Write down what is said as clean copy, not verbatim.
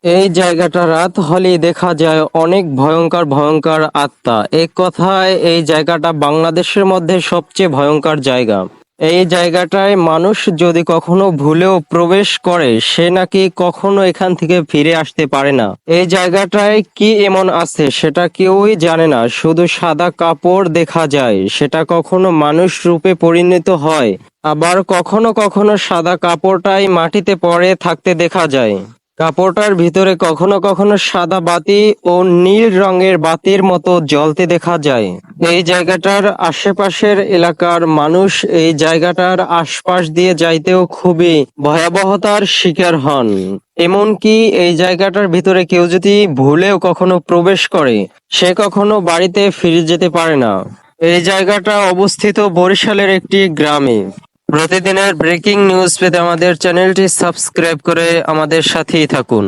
এই জায়গাটা রাত হলেই দেখা যায় অনেক ভয়ঙ্কর ভয়ঙ্কর আত্মা। এক কথায় এই জায়গাটা বাংলাদেশের মধ্যে সবচেয়ে ভয়ঙ্কর জায়গা। এই জায়গাটায় মানুষ যদি কখনো ভুলেও প্রবেশ করে সে নাকি কখনো এখান থেকে ফিরে আসতে পারে না। এই জায়গাটায় কি এমন আছে সেটা কেউই জানে না, শুধু সাদা কাপড় দেখা যায়, সেটা কখনো মানুষ রূপে পরিণত হয়, আবার কখনো কখনো সাদা কাপড়টাই মাটিতে পড়ে থাকতে দেখা যায়। কাপড়টার ভিতরে কখনো কখনো সাদা বাতি ও নীল রঙের বাতির মতো জ্বলতে দেখা যায়। এই জায়গাটার আশেপাশের এলাকার মানুষ এই জায়গাটার আশপাশ দিয়ে যাইতেও খুবই ভয়াবহতার শিকার হন। এমনকি এই জায়গাটার ভিতরে কেউ যদি ভুলেও কখনো প্রবেশ করে সে কখনো বাড়িতে ফিরে যেতে পারে না। এই জায়গাটা অবস্থিত বরিশালের একটি গ্রামে। প্রতিদিনের ব্রেকিং নিউজ পেতে আমাদের চ্যানেলটি সাবস্ক্রাইব করে আমাদের সাথেই থাকুন।